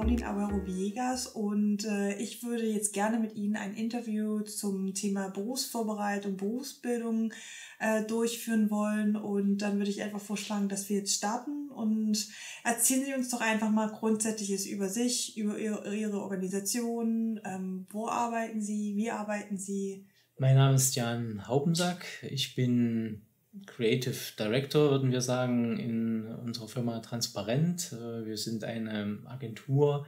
Caroline Agüero-Villegas und ich würde jetzt gerne mit Ihnen ein Interview zum Thema Berufsvorbereitung, Berufsbildung durchführen wollen, und dann würde ich einfach vorschlagen, dass wir jetzt starten, und erzählen Sie uns doch einfach mal Grundsätzliches über sich, über Ihre Organisation, wo arbeiten Sie, wie arbeiten Sie? Mein Name ist Jan Haupensack, ich bin Creative Director, würden wir sagen, in unserer Firma Transparent. Wir sind eine Agentur,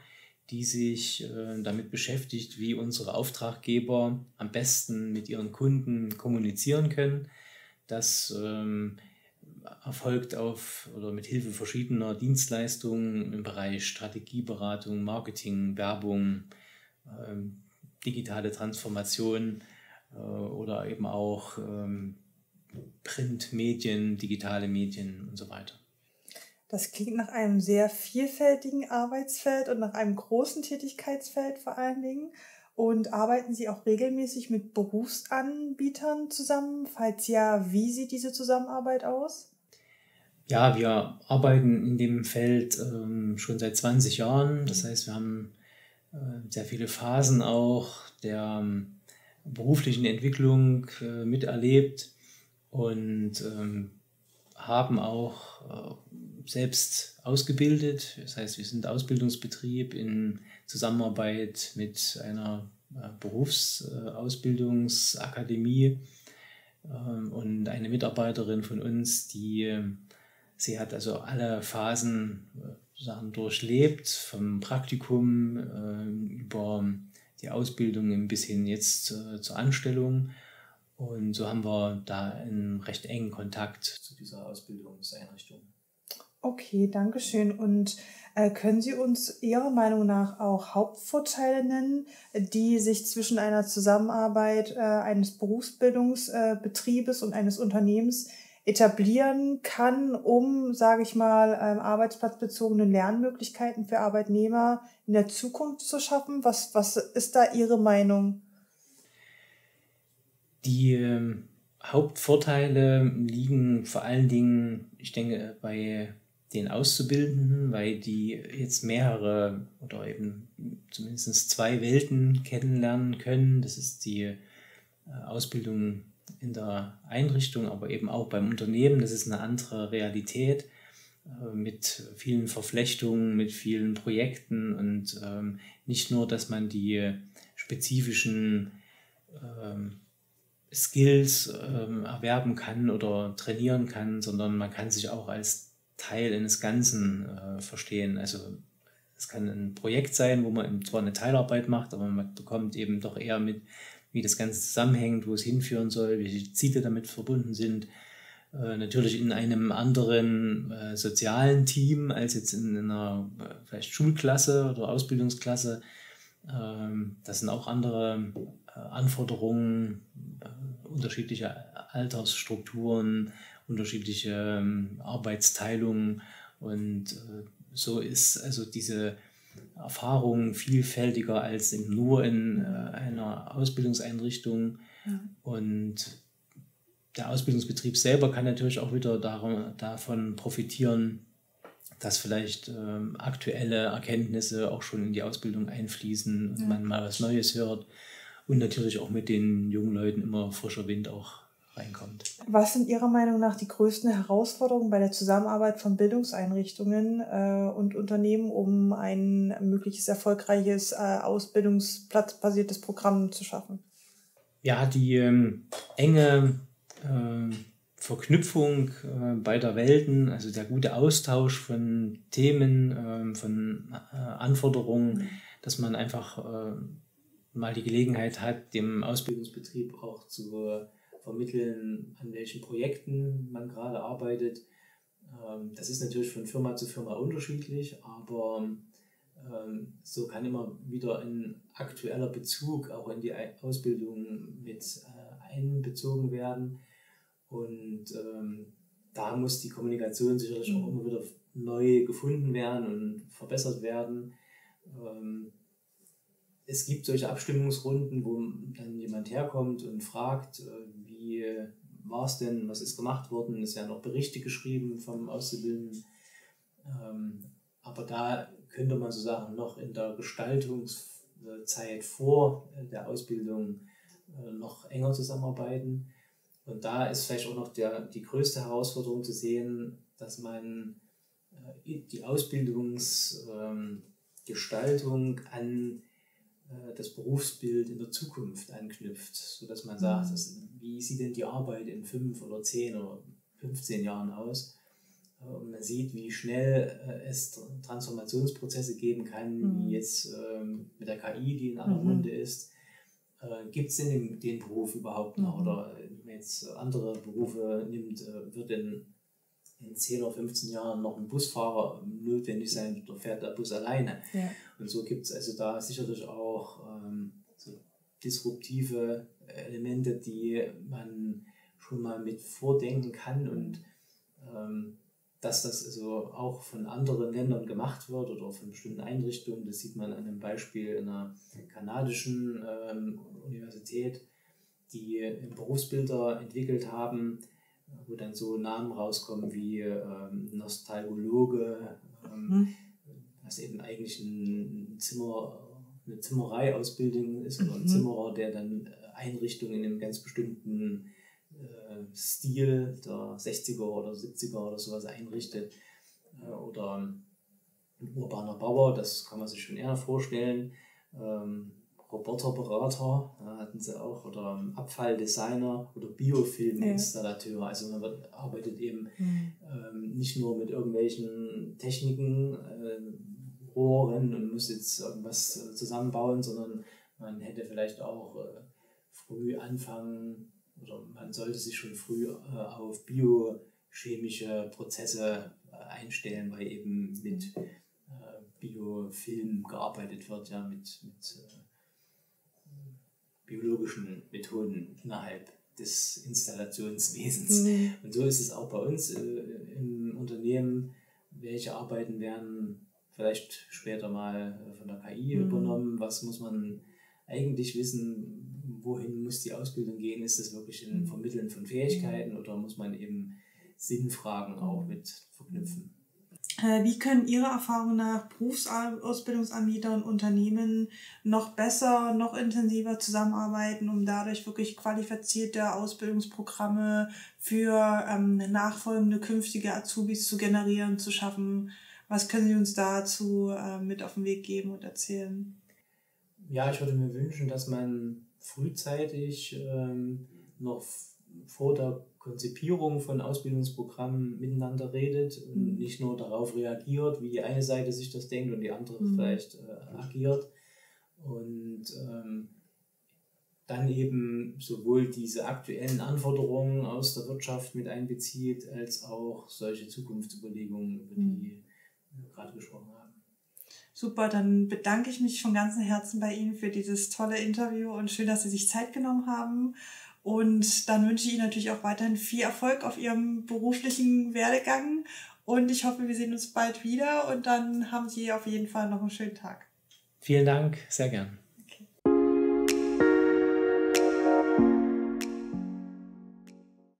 die sich damit beschäftigt, wie unsere Auftraggeber am besten mit ihren Kunden kommunizieren können. Das erfolgt mit Hilfe verschiedener Dienstleistungen im Bereich Strategieberatung, Marketing, Werbung, digitale Transformation oder eben auch Printmedien, digitale Medien und so weiter. Das klingt nach einem sehr vielfältigen Arbeitsfeld und nach einem großen Tätigkeitsfeld vor allen Dingen. Und arbeiten Sie auch regelmäßig mit Berufsanbietern zusammen? Falls ja, wie sieht diese Zusammenarbeit aus? Ja, wir arbeiten in dem Feld schon seit 20 Jahren. Das heißt, wir haben sehr viele Phasen auch der beruflichen Entwicklung miterlebt und haben auch selbst ausgebildet. Das heißt, wir sind Ausbildungsbetrieb in Zusammenarbeit mit einer Berufsausbildungsakademie und eine Mitarbeiterin von uns, sie hat also alle Phasen durchlebt, vom Praktikum über die Ausbildung bis hin jetzt zur Anstellung. Und so haben wir da einen recht engen Kontakt zu dieser Ausbildungseinrichtung. Okay, danke schön. Und können Sie uns Ihrer Meinung nach auch Hauptvorteile nennen, die sich zwischen einer Zusammenarbeit eines Berufsbildungsbetriebes und eines Unternehmens etablieren kann, um, sage ich mal, arbeitsplatzbezogene Lernmöglichkeiten für Arbeitnehmer in der Zukunft zu schaffen? Was ist da Ihre Meinung? Die Hauptvorteile liegen vor allen Dingen, ich denke, bei den Auszubildenden, weil die jetzt mehrere oder eben zumindest 2 Welten kennenlernen können. Das ist die Ausbildung in der Einrichtung, aber eben auch beim Unternehmen. Das ist eine andere Realität mit vielen Verflechtungen, mit vielen Projekten und nicht nur, dass man die spezifischen Skills erwerben kann oder trainieren kann, sondern man kann sich auch als Teil eines Ganzen verstehen. Also es kann ein Projekt sein, wo man zwar eine Teilarbeit macht, aber man bekommt eben doch eher mit, wie das Ganze zusammenhängt, wo es hinführen soll, welche Ziele damit verbunden sind. Natürlich in einem anderen sozialen Team als jetzt in einer vielleicht Schulklasse oder Ausbildungsklasse. Das sind auch andere Anforderungen, unterschiedliche Altersstrukturen, unterschiedliche Arbeitsteilungen, und so ist also diese Erfahrung vielfältiger als nur in einer Ausbildungseinrichtung. Und der Ausbildungsbetrieb selber kann natürlich auch wieder davon profitieren, dass vielleicht aktuelle Erkenntnisse auch schon in die Ausbildung einfließen und man mal was Neues hört und natürlich auch mit den jungen Leuten immer frischer Wind auch reinkommt. Was sind Ihrer Meinung nach die größten Herausforderungen bei der Zusammenarbeit von Bildungseinrichtungen und Unternehmen, um ein mögliches erfolgreiches ausbildungsplatzbasiertes Programm zu schaffen? Ja, die enge Verknüpfung beider Welten, also der gute Austausch von Themen, von Anforderungen, dass man einfach mal die Gelegenheit hat, dem Ausbildungsbetrieb auch zu vermitteln, an welchen Projekten man gerade arbeitet. Das ist natürlich von Firma zu Firma unterschiedlich, aber so kann immer wieder ein aktueller Bezug auch in die Ausbildung mit einbezogen werden. Und da muss die Kommunikation sicherlich auch immer wieder neu gefunden werden und verbessert werden. Es gibt solche Abstimmungsrunden, wo dann jemand herkommt und fragt, wie war es denn, was ist gemacht worden, es werden auch Berichte geschrieben vom Auszubildenden. Aber da könnte man sozusagen noch in der Gestaltungszeit vor der Ausbildung noch enger zusammenarbeiten. Und da ist vielleicht auch noch die größte Herausforderung zu sehen, dass man die Ausbildungsgestaltung an das Berufsbild in der Zukunft anknüpft, sodass man sagt, wie sieht denn die Arbeit in 5 oder 10 oder 15 Jahren aus? Und man sieht, wie schnell es Transformationsprozesse geben kann, wie jetzt mit der KI, die in aller Munde ist. Gibt es denn den Beruf überhaupt noch? Oder wenn man jetzt andere Berufe nimmt, wird in 10 oder 15 Jahren noch ein Busfahrer notwendig sein oder fährt der Bus alleine? Ja. Und so gibt es also da sicherlich auch so disruptive Elemente, die man schon mal mit vordenken kann und dass das also auch von anderen Ländern gemacht wird oder von bestimmten Einrichtungen. Das sieht man an einem Beispiel einer kanadischen Universität, die Berufsbilder entwickelt haben, wo dann so Namen rauskommen wie Nostalgologe, was eben eigentlich eine Zimmereiausbildung ist oder ein Zimmerer, der dann Einrichtungen in einem ganz bestimmten Stil der 60er oder 70er oder sowas einrichtet. Oder ein urbaner Bauer, das kann man sich schon eher vorstellen. Roboterberater hatten sie auch, oder Abfalldesigner oder Biofilminstallateur. Also man arbeitet eben nicht nur mit irgendwelchen Techniken, Rohren und muss jetzt irgendwas zusammenbauen, sondern man hätte vielleicht auch früh anfangen oder man sollte sich schon früh auf biochemische Prozesse einstellen, weil eben mit Biofilm gearbeitet wird, ja, mit biologischen Methoden innerhalb des Installationswesens. Und so ist es auch bei uns im Unternehmen. Welche Arbeiten werden vielleicht später mal von der KI übernommen? Was muss man eigentlich wissen? Wohin muss die Ausbildung gehen? Ist das wirklich ein Vermitteln von Fähigkeiten oder muss man eben Sinnfragen auch mit verknüpfen? Wie können Ihrer Erfahrung nach Berufsausbildungsanbieter und Unternehmen noch besser, noch intensiver zusammenarbeiten, um dadurch wirklich qualifizierte Ausbildungsprogramme für nachfolgende, künftige Azubis zu generieren, zu schaffen? Was können Sie uns dazu mit auf den Weg geben und erzählen? Ja, ich würde mir wünschen, dass man frühzeitig noch vor der Konzipierung von Ausbildungsprogrammen miteinander redet und nicht nur darauf reagiert, wie die eine Seite sich das denkt und die andere vielleicht agiert. Und dann eben sowohl diese aktuellen Anforderungen aus der Wirtschaft mit einbezieht, als auch solche Zukunftsüberlegungen, über die wir gerade gesprochen haben. Super, dann bedanke ich mich von ganzem Herzen bei Ihnen für dieses tolle Interview und schön, dass Sie sich Zeit genommen haben. Und dann wünsche ich Ihnen natürlich auch weiterhin viel Erfolg auf Ihrem beruflichen Werdegang. Und ich hoffe, wir sehen uns bald wieder und dann haben Sie auf jeden Fall noch einen schönen Tag. Vielen Dank, sehr gern.